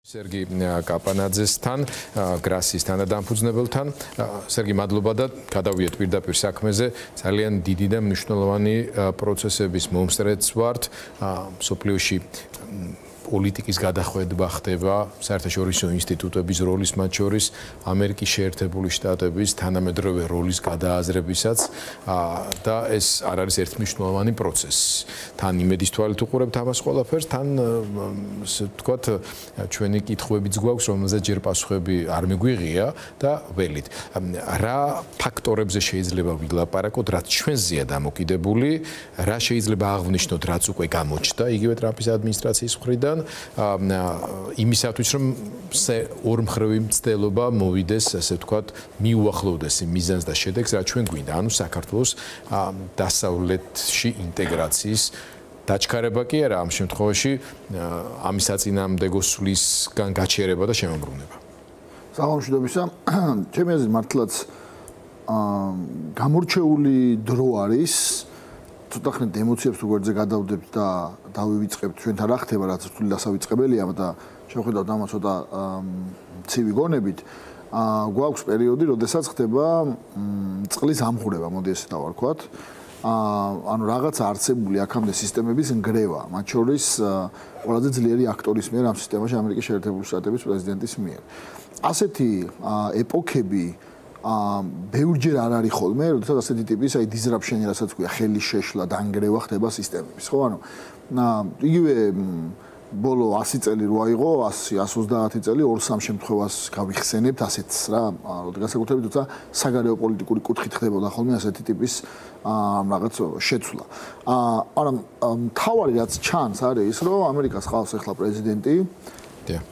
სერგი კაპანაძესთან, გრასის თანადამფუძნებელთან. სერგი, მადლობა და გადავიეთ პირდაპირ საქმეზე. ძალიან დიდი და მნიშვნელოვანი პროცესების მომსწრეც ვართ. მსოფლიოში პოლიტიკის გადახვედება ხდება საერთაშორისო ინსტიტუტების როლის, მათ შორის ამერიკის შეერთებული შტატების თანამედროვე როლის გადააზრებისაც და ეს არ არის ერთმნიშვნელოვანი პროცესი. თან იმედის თვალით უყურებთ ამას ყველაფერს, თან ასე ვთქვათ, ჩვენი კითხვებიც გვაქვს, რომელზეც ჯერ პასუხები არ მიგვიღია და ველით. რა ფაქტორებზე შეიძლება ვილაპარაკოთ, რაც ჩვენზეა დამოკიდებული, რა შეიძლება აღვნიშნოთ, რაც უკვე გამოჩნდა იგივე ტრამპის ადმინისტრაციის მხრიდან იმისათვის რომ ორმხრივი მცდელობა მოვიდეს, ასე ვთქვათ, მიუახლოვდეს იმ მიზანს და შედეგს, რაც ჩვენ გვინდა, ანუ საქართველოს დასავლეთში ინტეგრაციის დაჩქარება კი არა, ამ შემთხვევაში ამის საწინააღმდეგო სვლისგან გაჩერება და შემოbrunება. საღამოშიდობისა, ჩემი აზრით მართლაც გამორჩეული დრო არის. ცოტა ხნით ემოციებს უგვერდზე გადავდებთ და დავივიწყებთ ჩვენთან რა ხდება, რაც რთული დასავიწყებელია და შევხედავთ ამას ცოტა ცივი გონებით. გვაქვს პერიოდი, როდესაც ხდება წყლის ამღვრება, მოდი ესე დავარქვათ. ანუ რაღაცა არსებული აქამდე სისტემების ნგრევა, მათ შორის ყველაზე ძლიერი აქტორის მიერ ამ სისტემაში ამერიკის შეერთებული შტატების პრეზიდენტის მიერ. ასეთი ეპოქები ბევრჯერ არ არის ხოლმე, როდესაც ასეთი ტიპის disruption-ი, რასაც ქვია, ხელის შეშლა, დანგრევა ხდება სისტემების, ხო? ანუ იგივე ბოლო 100 წელი რო აიღო, 100-130 წელი 2-3 შემთხვევას გავიხსენებთ ასეთს რა, განსაკუთრებით თუმცა საგარეო პოლიტიკური კუთხით ხდებოდა ხოლმე ასეთი ტიპის რაღაც შეცვლა. მაგრამ თავარი რაც ჩანს არის ის, რომ ამერიკას ხავს ახლა პრეზიდენტი,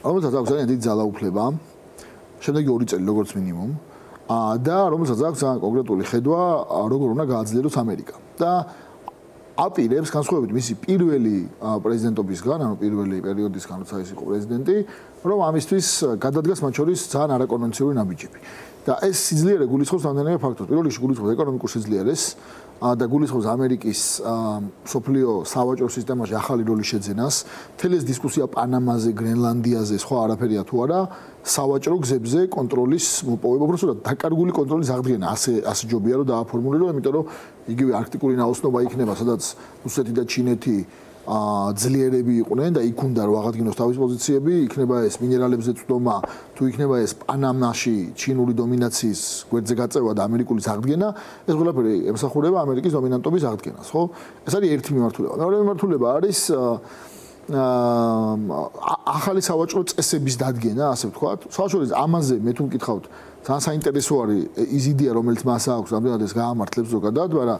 რომელსაც აქვს ძალიან დიდი ძალაუფლება, შემდეგი 2 წელი როგორც მინიმუმ. და რომელსაც აქვს ძალიან კონკრეტული ხედვა, როგორ უნდა გააძლიეროს ამერიკა. და აპირებს განსხვავებით მისი პირველი პრეზიდენტობისგან, ანუ პირველი პერიოდისგან, როცა ის იყო პრეზიდენტი, რომ ამისთვის გადადგას მათ შორის ძალიან არაკონვენციური ნაბიჯები. და ეს სიძლიერე გულისხმობს რამდენიმე ფაქტორს. პირველ რიგში გულისხმობს ეკონომიკურ სიძლიერეს და გულისხმობს ამერიკის სოფლიო სავაჭრო სისტემაში ახალი როლის შეძენას. მთელი ეს დისკუსია პანამაზე, გრენლანდიაზე, სხვა არაფერია თუ არა, სავაჭრო გზებზე კონტროლის მოპოვება, უბრალოდ დაკარგული კონტროლის აღდგენა, ასე ჯობია რომ დააფორმულო, იმიტომ რომ იგივე არქტიკული ნაოსნობა იქნება, სადაც რუსეთი და ჩინეთი ძლიერები იყვნენ და იქ უნდა რომ აღადგინოს თავის პოზიციები, იქნება ეს მინერალებზე წვდომა, თუ იქნება ეს პანამაში ჩინური დომინაციის გვერდზე გაწევა და ამერიკულის აღდგენა, ეს ყველაფერი ემსახურება ამერიკის დომინანტობის აღდგენას, ხო? ეს არის ერთი მიმართულება. მეორე მიმართულება არის ახალი სავაჭრო წესების დადგენა, ასე ვთქვათ. საერთოდ ამაზე მე თუ მკითხავთ, ძალიან საინტერესო არის ის იდეა, რომელიც მას აქვს, ამდენად ეს გაამართლებს ზოგადად, მაგრამ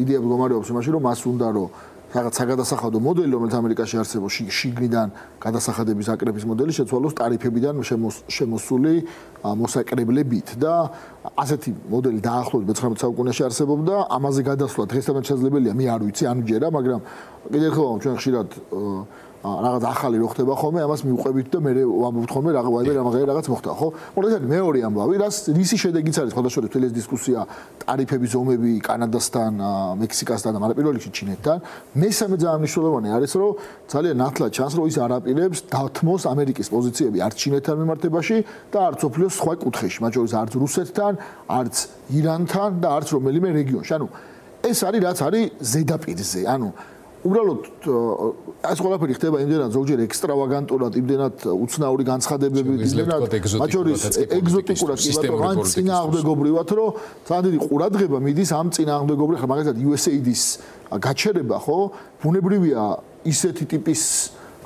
იდეა მდგომარეობს იმაში, რომ მას უნდა რომ რაღაც საგადასახადო მოდელი, რომელიც ამერიკაში არსებობს, შიგნიდან გადასახადების აკრების მოდელი შეცვალოს ტარიფებიდან შემოსული მოსაკრებლებით და ასეთი მოდელი დაახლოებით მე-19 საუკუნეში არსებობდა, ამაზე გადასვლა დღესდღეობით შესაძლებელია, მე არ ვიცი, ანუ ჯერა, მაგრამ კიდევ ხო ჩვენ ხშირად რაღაც ახალი რო ხდება ხოლმე, ამას მიუყვებით და მე ვამბობთ ხოლმე რაღაც მოხდა, ხო? მოკლედ ეს არის მეორე ამბავი, რისი შედეგიც არის სხვადასხვა მთელი ეს დისკუსია, ტარიფების ომები კანადასთან, მექსიკასთან და მაგრამ პირველ რიგში ჩინეთთან. მესამე ძალიან მნიშვნელოვანი არის, რომ ძალიან ნათლად ჩანს, რომ ის არ აპირებს დათმოს ამერიკის პოზიციები არც ჩინეთთან მიმართებაში და არც სოფლიოს სხვა კუთხეში, მათ შორის არც რუსეთთან, არც ირანთან და არც რომელიმე რეგიონში. ანუ ეს არის რაც არის ზედაპირზე, ანუ უბრალოდ ეს ყველაფერი ხდება იმდენად ზოგჯერ ექსტრავაგანტურად, იმდენად უცნაური განცხადებები, იმდენად მათ შორის ეგზოტიკურად კი ბატონო, ან წინააღმდეგობრივად, რომ ძალიან დიდი ყურადღება მიდის ამ წინააღმდეგობრივ, მაგალითად USAID-ის გაჩერება, ხო? ბუნებრივია ისეთი ტიპის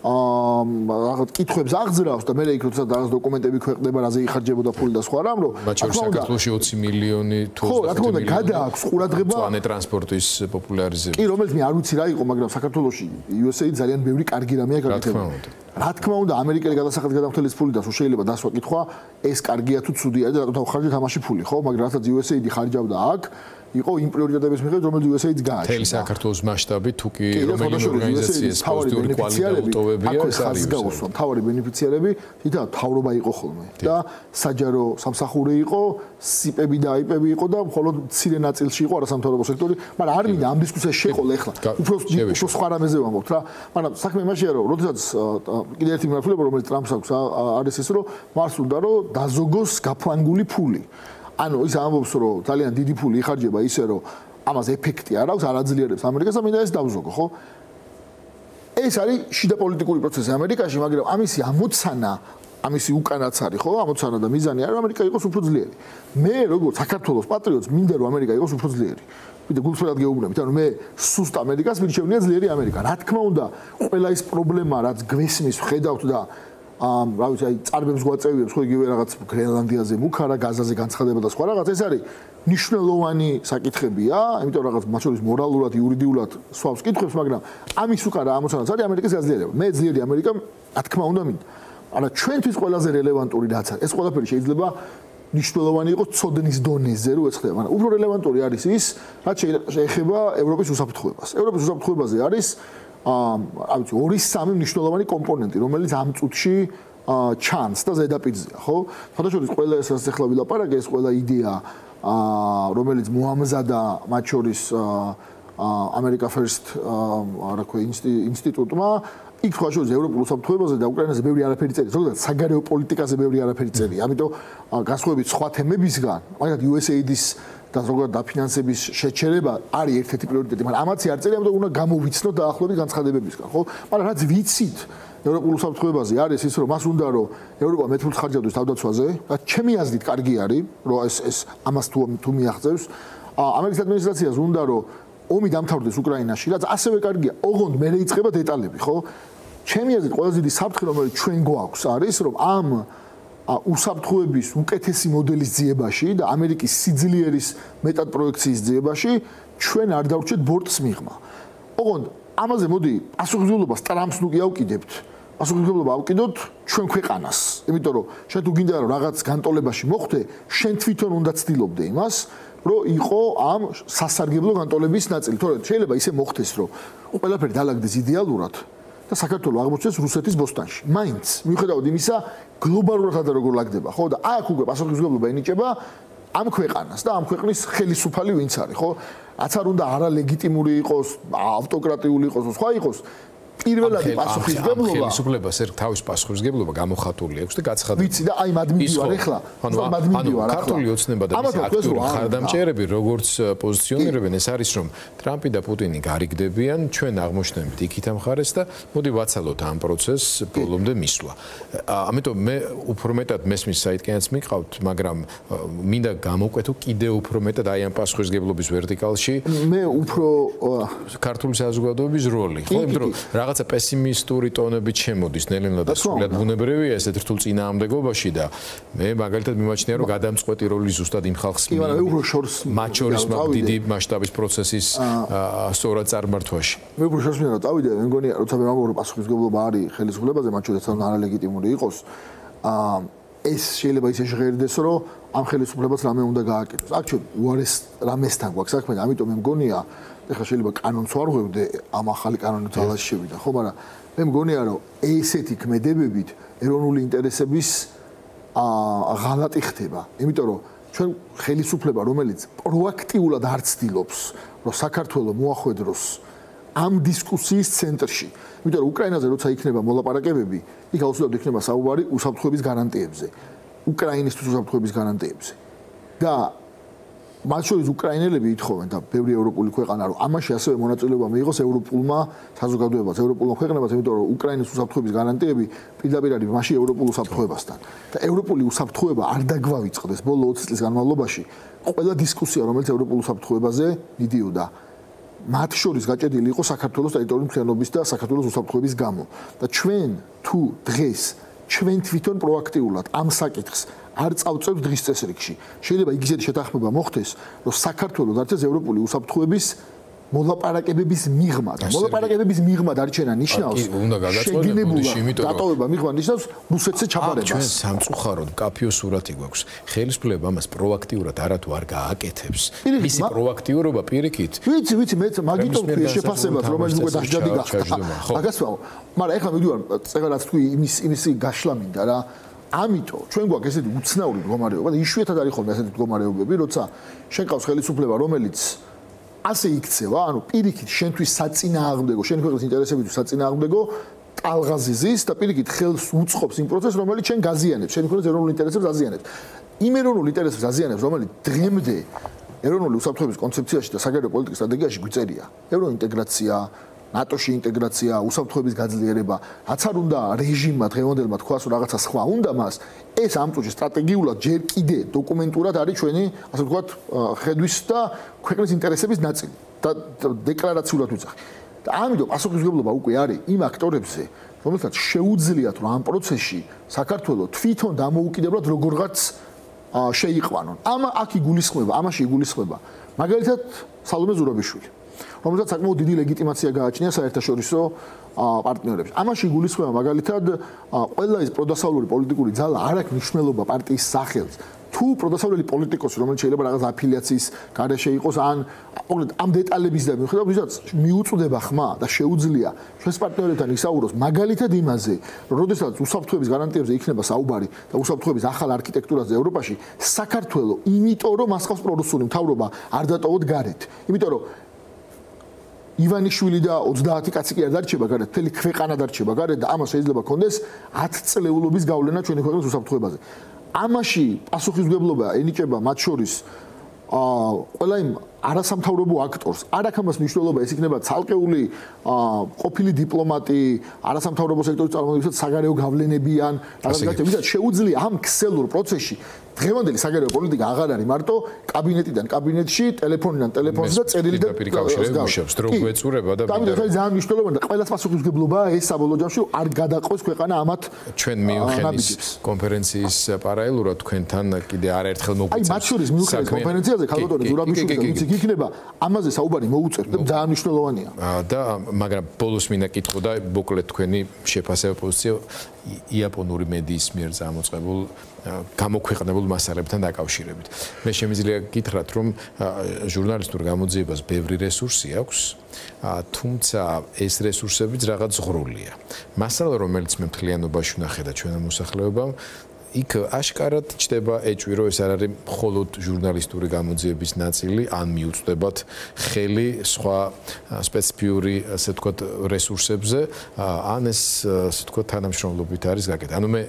რაღაც კითხვებს აღძრავს და მე იქ როცა რაღაც დოკუმენტები ქვეყნდება, რაზე იხარჯებოდა ფული და სხვა რამ, რომ მათ შორის საქართველოში 20 მილიონი თუ 20 ხო, რა თქმა უნდა, გადააქვს ყურადღება მწვანე ტრანსპორტის პოპულარიზება. კი, რომელიც მე არ ვიცი რა იყო, მაგრამ საქართველოში USAID ძალიან ბევრი კარგი რამეა გაკეთებული. რა თქმა უნდა, ამერიკელი გადასახადი გადამხდელის ფული და სულ შეიძლება დასვა კითხვა, ეს კარგია თუ ცუდია და რატომ ხარჯავთ ამაში ფული, ხო? მაგრამ რასაც USAID ხარჯავდა აქ, იყო იმ პრიორიტეტების მიხედვით, რომელიც USA-ს გააჩნდა. თელი საქართველოს მასშტაბით თუ კი რომელიმე ორგანიზაციის პოზიტიური კვალიტეტოვებია ეს არის გასაგავსო. თავარი ბენეფიციარები თითქოს თავრობა იყო ხოლმე და საჯარო სამსახური იყო, სიპები და აიპები იყო და მხოლოდ მცირე ნაწილში იყო არასამთავრობო სექტორი, მაგრამ არ მინდა ამ დისკუსიას შეყოლ ახლა. უფრო სხვა რამეზე ვამბობთ რა. მაგრამ საქმე იმაშია, რომ როდესაც კიდე ერთი მიმართულება, რომელიც ტრამპს აქვს, არის ის, რომ მას უნდა რომ დაზოგოს გაფლანგული ფული. ანუ ის ამბობს, რომ ძალიან დიდი ფული იხარჯება ისე, რომ ამას ეფექტი არ აქვს, არ აძლიერებს ამერიკას და მინდა ეს დავზოგო, ხო? ეს არის შიდა პოლიტიკური პროცესი ამერიკაში, მაგრამ ამისი ამოცანა, ამისი უკანაც არის, ხო? ამოცანა და მიზანი არის, რომ ამერიკა იყოს უფრო ძლიერი. მე როგორც საქართველოს პატრიოტს მინდა რომ ამერიკა იყოს უფრო ძლიერი. ვიდრე გულწრფელად გეუბნებით, ანუ მე სუსტ ამერიკას მირჩევნია ძლიერი ამერიკა. რა თქმა უნდა, ყველა ის პრობლემა, რაც გვესმის, ხედავთ და რა ვიცი, აი წარბებს გვაწევიებს, ხო იგივე რაღაც გრენლანდიაზე მუქარა, გაზაზე განცხადება და სხვა რაღაც, ეს არის მნიშვნელოვანი საკითხებია, იმიტომ რაღაც მათ შორის მორალურად, იურიდიულად სვავს კითხვებს, მაგრამ ამის უკან რა ამოცანაც არის ამერიკის გაძლიერება. მე ძლიერი ამერიკა, რა თქმა უნდა მინდა. არა ჩვენთვის ყველაზე რელევანტური რაც არის, ეს ყველაფერი შეიძლება მნიშვნელოვანი იყოს ცოდნის დონეზე, რო ეცხდება, მაგრამ უფრო რელევანტური არის ის, რაც შეეხება ევროპის უსაფრთხოებას. ევროპის უსაფრთხოებაზე არის რა ვიცი 2-3 მნიშვნელოვანი კომპონენტი, რომელიც ამ წუთში ჩანს და ზედაპირზეა, ხო? ფაქტობრივად ყველა ეს რაც ახლა ვილაპარაკე, ეს ყველა იდეა, რომელიც მოამზადა მათ შორის America First რა ქვია ინსტიტუტმა, იქ სხვა შორის ევროპულ უსაფრთხოებაზე და უკრაინაზე ბევრი არაფერი წერია, ზოგადად საგარეო პოლიტიკაზე ბევრი არაფერი წერია. ამიტომ განსხვავებით სხვა თემებისგან, მაგალითად USAID-ის და ზოგადად დაფინანსების შეჩერება არის ერთ-ერთი პრიორიტეტი, მაგრამ ამაც არ წერია, ამიტომ უნდა გამოვიცნოთ დაახლოებით განცხადებებისგან, ხო? მაგრამ რაც ვიცით ევროპულ უსაფრთხოებაზე არის ის, რომ მას უნდა რომ ევროპა მეტფულს ხარჯავდეს თავდაცვაზე, და ჩემი აზრით კარგი არის, რომ ეს ამას თუ მიაღწევს, ამერიკის ადმინისტრაციას უნდა რომ ომი დამთავრდეს უკრაინაში, რაც ასევე კარგია, ოღონდ მე რეიწყება დეტალები, ხო? ჩემი აზრით ყველაზე დიდი საფრთხე, რომელიც ჩვენ გვაქვს, არის, რომ ამ უსაფრთხოების უკეთესი მოდელის ძიებაში და ამერიკის სიძლიერის მეტად პროექციის ძიებაში ჩვენ არ დავრჩეთ ბორტს მიღმა. ოღონდ ამაზე მოდი პასუხისმგებლობას ტრამპს ნუ კი ავკიდებთ. პასუხისმგებლობა ავკიდოთ ჩვენ ქვეყანას. იმიტომ რომ შენ თუ გინდა რომ რაღაც განტოლებაში მოხვდე, შენ თვითონ უნდა ცდილობდე იმას, რომ იყო ამ სასარგებლო განტოლების ნაწილი. თორე შეიძლება ისე მოხდეს, რომ ყველაფერი დაალაგდეს იდეალურად და საქართველოს აღმოჩნდეს რუსეთის ბოსტანში. მაინც მიუხედავად იმისა, გლობალურად როგორ ლაგდება, ხო? და აქ უკვე პასუხისმგებლობა ენიჭება ამ ქვეყანას და ამ ქვეყნის ხელისუფალი ვინც არის, ხო? რაც არ უნდა არალეგიტიმური იყოს, ავტოკრატიული იყოს, სხვა იყოს. პირველადი პასუხისმგებლობა ხელისუფლებას თავის პასუხისმგებლობა გამოხატული აქვს და გაცხადებული. ვიცი და აი მადმიდივარ ახლა. მადმიდივარ ახლა. ქართული ოცნება და მისი აქტიური ხარდამჭერები როგორც პოზიციონირებენ, ეს არის რომ ტრამპი და პუტინი გარიგდებიან, ჩვენ აღმოჩნდებით იქით ამ ხარეს და მოდი ვაცალოთ ამ პროცესს ბოლომდე მისვლა. ამიტომ მე უფრო მეტად მესმის საიტკენაც მიყავთ, მაგრამ მინდა გამოვკვეთო კიდე უფრო მეტად აი ამ პასუხისმგებლობის ვერტიკალში მე უფრო ქართული საზოგადოების როლი, ხო? იმიტომ რომ რაღაცა პესიმისტური ტონებით შემოდის ნელ-ნელა და სულად ბუნებრივია ესეთ რთულ წინააღმდეგობაში და მე მაგალითად მიმაჩნია რომ გადამწყვეტი როლი ზუსტად იმ ხალხს მათ შორის დიდი მასშტაბის პროცესის სწორად წარმართვაში. მე უფრო შორს მინდა წავიდე, მე მგონია როცა მე ვამბობ რომ პასუხისმგებლობა არის ხელისუფლებაზე, მათ შორის არალეგიტიმური იყოს, ეს შეიძლება ისე შეღერდეს რომ ამ ხელისუფლებას რამე უნდა გააკეთოს. აქ ჩვენ უარეს რამესთან გვაქვს საქმე და ამიტომ მე მგონია ეხლა შეიძლება კანონს ვარ ღვევდე ამ ახალი კანონით ალას შევიდა, ხო, მაგრამ მე მგონია რომ ესეთი ქმედებებით ეროვნული ინტერესების ღალატი ხდება. იმიტომ რომ ჩვენ ხელისუფლება, რომელიც პროაქტიულად არ ცდილობს, რომ საქართველოს მოახვედროს ამ დისკუსიის ცენტრში. იმიტომ რომ უკრაინაზე როცა იქნება მოლაპარაკებები, იქ აუცილებლად იქნება საუბარი უსაფრთხოების გარანტიებზე, უკრაინისთვის უსაფრთხოების გარანტიებზე. და მათ შორის უკრაინელები ითხოვენ და ბევრი ევროპული ქვეყანა რომ ამაში ასევე მონაწილეობა მიიღოს ევროპულმა საზოგადოებას, ევროპულმა ქვეყნებად, იმიტომ რომ უკრაინის უსაფრთხოების გარანტიები პირდაპირ არის მასში ევროპულ უსაფრთხოებასთან. და ევროპული უსაფრთხოება არ დაგვავიწყდეს ბოლო 20 წლის განმავლობაში ყველა დისკუსია, რომელიც ევროპულ უსაფრთხოებაზე მიდიოდა. მათ შორის გაჭედილი იყო საქართველოს ტერიტორიული მთლიანობის და საქართველოს უსაფრთხოების გამო. და ჩვენ თუ დღეს ჩვენ თვითონ პროაქტიულად ამ საკითხს არ წავწევთ დღის წესრიგში. შეიძლება იგივე შეთანხმება მოხდეს, რომ საქართველოს არც ევროპული უსაფრთხოების მოლაპარაკებების მიღმა და მოლაპარაკებების მიღმა დარჩენა ნიშნავს დატოვება მიღმა ნიშნავს რუსეთზე ჩაბარებას ჩვენ სამწუხაროდ კაფიო სურათი გვაქვს ხელისუფლება ამას პროაქტიურად არათუ არ გააკეთებს მისი პროაქტიურობა პირიქით ვიცი მე მაგიტომ შეფასებად რომელიც უკვე დაჟჯადი გახდა მაგას ვაო მაგრამ ეხლა მივიდივარ წეგარაც თქვი იმისი გაშლა მინდა რა ამიტომ ჩვენ გვაქვს ესეთი უცნაური მდგომარეობა და იშვიათად არის ხოლმე ესეთი მდგომარეობები როცა შენ ყავს ხელისუფლება რომელიც ასე იქცევა ანუ პირიქით შენთვის საწინააღმდეგო შენი ქვეყნის ინტერესებისთვის საწინააღმდეგო ტალღაზი ზის და პირიქით ხელს უწყობს იმ პროცესს რომელიც შენ გაზიანებს შენი ქვეყნის ეროვნულ ინტერესებს აზიანებს იმ ეროვნულ ინტერესებს აზიანებს რომელიც დღემდე ეროვნული უსაფრთხოების კონცეფციაში და საგარეო პოლიტიკის სტრატეგიაში გვიწერია ევრო ინტეგრაცია ნატოში ინტეგრაცია, უსაფრთხოების გაძლიერება, რაც არ უნდა რეჟიმმა დღევანდელმა თქვას რომ რაღაცა სხვა უნდა მას, ეს ამ წუთში სტრატეგიულად ჯერ კიდე დოკუმენტურად არის ჩვენი, ასე ვთქვათ, ხედვის და ქვეყნის ინტერესების ნაწილი და დეკლარაციულად ვიძახი. და ამიტომ პასუხისმგებლობა უკვე არის იმ აქტორებზე, რომელთაც შეუძლიათ რომ ამ პროცესში საქართველოს თვითონ დამოუკიდებლად როგორღაც შეიყვანონ. აქ იგულისხმება, ამაში იგულისხმება. მაგალითად, სალომე ზურაბიშვილი რომელსაც საკმაოდ დიდი ლეგიტიმაცია გააჩნია საერთაშორისო პარტნიორებში. ამაში იგულისხმება მაგალითად ყველა ის პროდასავლური პოლიტიკური ძალა არ აქვს მნიშვნელობა პარტიის სახელს. თუ პროდასავლელი პოლიტიკოსი, რომელიც შეიძლება რაღაც აფილიაციის გარეშე იყოს, ან ამ დეტალების და მიუხედავად ვისაც მიუწვდება ხმა და შეუძლია ჩვენს პარტნიორებთან ისაუბროს მაგალითად იმაზე, რომ როდესაც უსაფრთხოების გარანტიებზე იქნება საუბარი და უსაფრთხოების ახალ არქიტექტურაზე ევროპაში, საქართველოს იმიტომ რომ მას ხავს პრორუსული მთავრობა არ დატოვოთ გარეთ. იმიტომ რომ ივანიშვილი და 30 კაცი კი არ დარჩება გარეთ, მთელი ქვეყანა დარჩება გარეთ და ამას შეიძლება კონდეს 10 წლეულობის გავლენა ჩვენი ქვეყნის უსაფრთხოებაზე. ამაში პასუხისმგებლობა ენიჭება მათ შორის ყველა იმ არასამთავრობო აქტორს. არ აქვს ამას მნიშვნელობა, ეს იქნება ცალკეული ყოფილი დიპლომატი, არასამთავრობო სექტორის წარმომადგენლები, საგარეო გავლენები ან რაღაცა, ვისაც შეუძლია ამ ქსელურ პროცესში დღევანდელი საგარეო პოლიტიკა აღარ არის მარტო კაბინეტიდან კაბინეტში, ტელეფონიდან ტელეფონზე და წერილი და პირიქავშრებს დრო გვეწურება და ამიტომ ეს ძალიან მნიშვნელოვანია და ყველას პასუხისმგებლობაა ეს საბოლოო ჯამში არ გადაყვეს ქვეყანა ამათ ჩვენ მიუნხენის კონფერენციის პარალელურად თქვენთან კიდე არაერთხელ მოგვიწევს. აი მათ შორის მიუნხენის კონფერენციაზე ქალბატონი ზურაბიშვილი და ვიცი იქნება ამაზე საუბარი მოუწევთ და ძალიან მნიშვნელოვანია. და მაგრამ ბოლოს მინდა კითხო და მოკლედ თქვენი შეფასება პოზიცია იაპონური მედიის მიერ წამოწყებულ გამოქვეყნებულ მასალებთან დაკავშირებით. მე შემიძლია გითხრათ, რომ ჟურნალისტურ გამოძიებას ბევრი რესურსი აქვს, თუმცა ეს რესურსებიც რაღაც ღრულია. მასალა, რომელიც მე მთლიანობაში ვნახე და ჩვენმა მოსახლეობამ იქ აშკარად ჩდება ეჭვი, რომ ეს არ არის მხოლოდ ჟურნალისტური გამოძიების ნაწილი, ან მიუწვდებათ ხელი სხვა სპეციფიური, ასე ვთქვათ, რესურსებზე, ან ეს, ასე ვთქვათ, თანამშრომლობით არის გაკეთებული. ანუ მე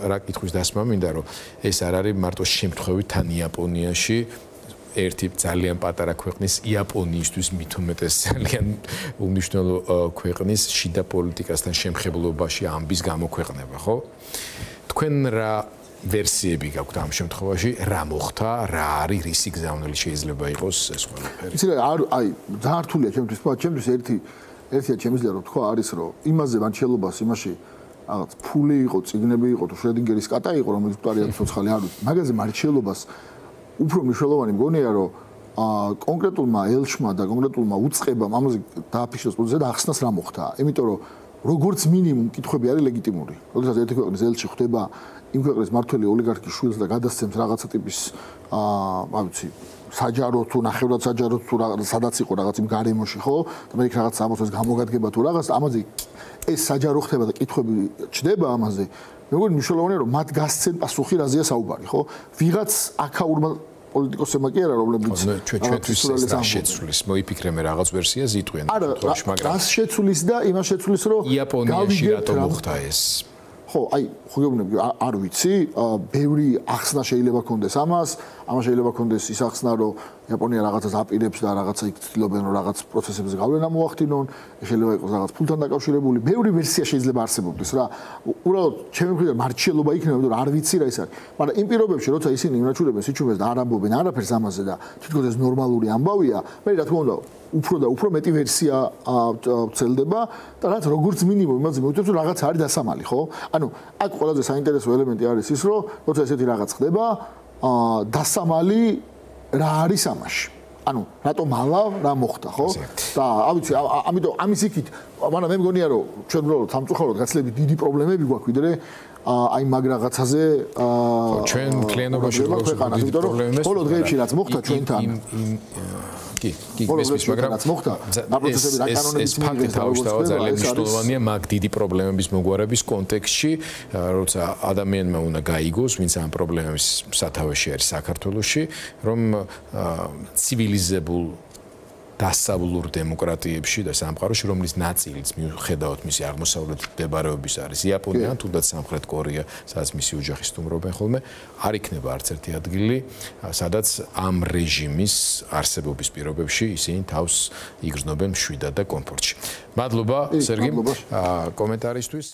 რა კითხვის დასმა მინდა, რომ ეს არ არის მარტო შემთხვევით თან იაპონიაში ერთი ძალიან პატარა ქვეყნის იაპონიისთვის მით უმეტეს ძალიან უმნიშვნელო ქვეყნის შიდა პოლიტიკასთან შემხებლობაში ამბის გამოქვეყნება, ხო? თქვენ რა ვერსიები გაქვთ ამ შემთხვევაში, რა მოხდა, რა არის რისი გზავნილი შეიძლება იყოს ეს ყველაფერი? იცი რა, აი, ძალიან რთულია ჩემთვის, ჩემთვის ერთია შემიძლია რომ თქვა არის რომ იმაზე მანჩელობას იმაში რაღაც ფული იყო, წიგნები იყო, თუ შრედინგერის კატა იყო, რომელიც გვტარია ცოცხალი არ ვიცი. მაგაზე მანჩელობას უფრო მნიშვნელოვანი მგონია რომ კონკრეტულმა ელჩმა და კონკრეტულმა უწყებამ ამაზე დააფიქსიროს პოზიცია და ახსნას რა მოხდა. იმიტომ რომ როგორც მინიმუმ კითხვები არის ლეგიტიმური. როდესაც ერთი ქვეყნის ელჩი ხდება იმ ქვეყნის მმართველი ოლიგარქის შვილს და გადასცემს რაღაცა ტიპის რა ვიცი, საჯარო თუ ნახევრად საჯარო თუ სადაც იყო რაღაც იმ გარემოში, ხო? და მე იქ რაღაც ამოსას გამოგადგება თუ რაღაც, ამაზე ეს საჯარო ხდება და კითხვები ჩდება ამაზე. მეგონი მნიშვნელოვანია რომ მათ გასცენ პასუხი რაზეა საუბარი, ხო? ვიღაც აქაურმა პოლიტიკოსებმა კი არა, რომლებიც ჩვენთვის ეს შეცვლის, მოიფიქრე მე რაღაც ვერსიას იტყვიან, მაგრამ რას შეცვლის და იმას შეცვლის, რომ იაპონიაში რატომ მოხდა ეს? ხო, აი, ხუგებუნები არ ვიცი, ბევრი ახსნა შეიძლება კონდეს ამას შეიძლება კონდეს ის ახსნა, რომ იაპონია რაღაცას აპირებს და რაღაცა იქ ცდილობენ რომ რაღაც პროცესებზე გავლენა მოახდინონ, შეიძლება იყოს რაღაც ფულთან დაკავშირებული, ბევრი ვერსია შეიძლება არსებობდეს რა. უბრალოდ ჩემი მხრიდან მარჩიელობა იქნება, რომ არ ვიცი რა ის არის. მაგრამ იმ პირობებში, როცა ისინი იმრაჩულებენ სიჩუმეს და არ ამბობენ არაფერს ამაზე და თითქოს ეს ნორმალური ამბავია, მე რა თქმა უნდა უფრო და უფრო მეტი ვერსია ვრცელდება და რაც როგორც მინიმუმ იმაზე მივხვდეთ რომ რაღაც არის დასამალი, ხო? ანუ აქ ყველაზე საინტერესო ელემენტი არის ის, რომ როცა ესეთი რაღაც ხდება, დასამალი რა არის ამაში? ანუ რატომ ალავ რა მოხდა ხო და ავიცი ამიტომ ამის იქით მაგრამ მე მგონია რომ ჩვენ უბრალოდ სამწუხაროდ გაცლებით დიდი პრობლემები გვაქვს ვიდრე აი მაგ რაღაცაზე ჩვენ კლიანობაში გვაქვს პრობლემები ხოლო დღეებში რაც მოხდა ჩვენთან კი მაგრამ მოხდა აპროცესები და კანონების ფაქტი თავისთავად ძალიან მნიშვნელოვანია მაგ დიდი პრობლემების მოგვარების კონტექსტში როცა ადამიანმა უნდა გაიგოს ვინც ამ პრობლემების სათავეში არის საქართველოში რომ ცივილიზებულ დასავლურ დემოკრატიებში და სამყაროში რომლის ნაწილიც მიუხედავად მისი აღმოსავლეთ მდებარეობის არის იაპონია ან თუნდაც სამხრეთ კორეა სადაც მისი ოჯახი სტუმრობენ ხოლმე არ იქნება არც ერთი ადგილი სადაც ამ რეჟიმის არსებობის პირობებში ისინი თავს იგრძნობენ მშვიდად და კომფორტში მადლობა სერგი კომენტარისთვის